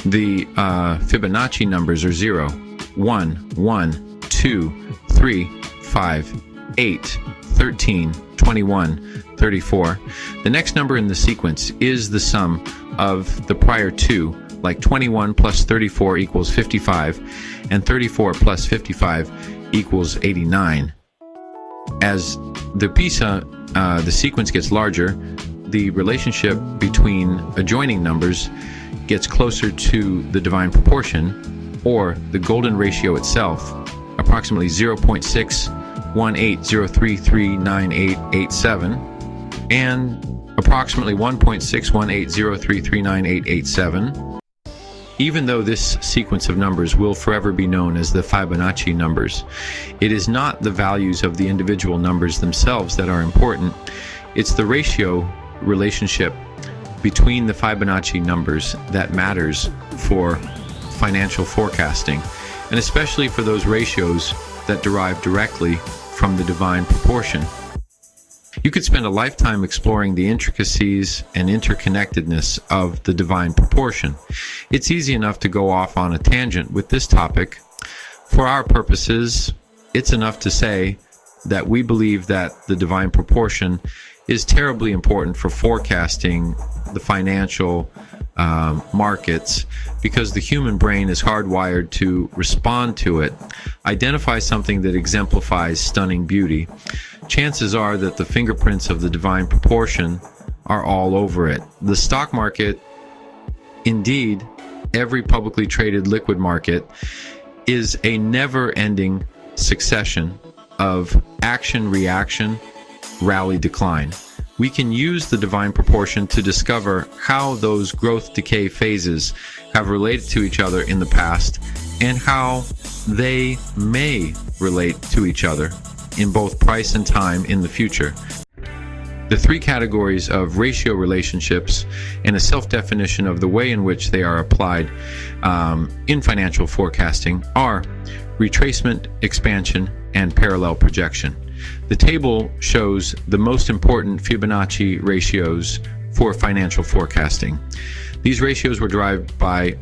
The Fibonacci numbers are 0, 1, 1, 2, 3, 5, 8, 13, 21, 34. The next number in the sequence is the sum of the prior two, like 21 plus 34 equals 55, and 34 plus 55 equals 89. As the sequence gets larger, the relationship between adjoining numbers gets closer to the divine proportion, or the golden ratio itself, approximately 0.61803398887, and approximately 1.61803398887. Even though this sequence of numbers will forever be known as the Fibonacci numbers, it is not the values of the individual numbers themselves that are important. It's the ratio relationship between the Fibonacci numbers that matters for financial forecasting, and especially for those ratios that derive directly from the divine proportion. You could spend a lifetime exploring the intricacies and interconnectedness of the divine proportion. It's easy enough to go off on a tangent with this topic. For our purposes, it's enough to say that we believe that the divine proportion is terribly important for forecasting the financial markets, because the human brain is hardwired to respond to it. Identify something that exemplifies stunning beauty. Chances are that the fingerprints of the divine proportion are all over it. The stock market, indeed, every publicly traded liquid market, is a never-ending succession of action, reaction, rally, decline. We can use the divine proportion to discover how those growth decay phases have related to each other in the past, and how they may relate to each other in both price and time in the future. The three categories of ratio relationships and a self-definition of the way in which they are applied in financial forecasting are retracement, expansion, and parallel projection. The table shows the most important Fibonacci ratios for financial forecasting. These ratios were derived by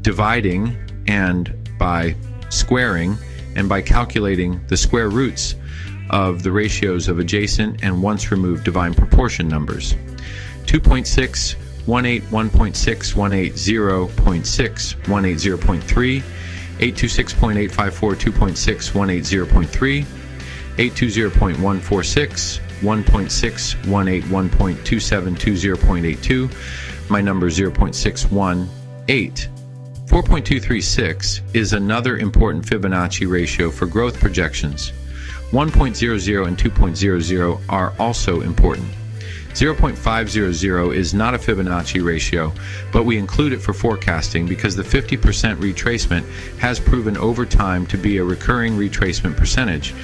dividing and by squaring and by calculating the square roots of the ratios of adjacent and once removed divine proportion numbers. 2.6, 1.8, 1.6, 1.8, 0.6, 1.8, 0.3, 826.854, 2.6, 1.8, 0.3, 820.146, 1.618, 1.272, 0.82, my number 0.618. 4.236 is another important Fibonacci ratio for growth projections. 1.00 and 2.00 are also important. 0.500 is not a Fibonacci ratio, but we include it for forecasting because the 50% retracement has proven over time to be a recurring retracement percentage.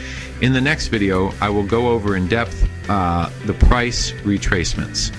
In the next video, I will go over in depth the price retracements.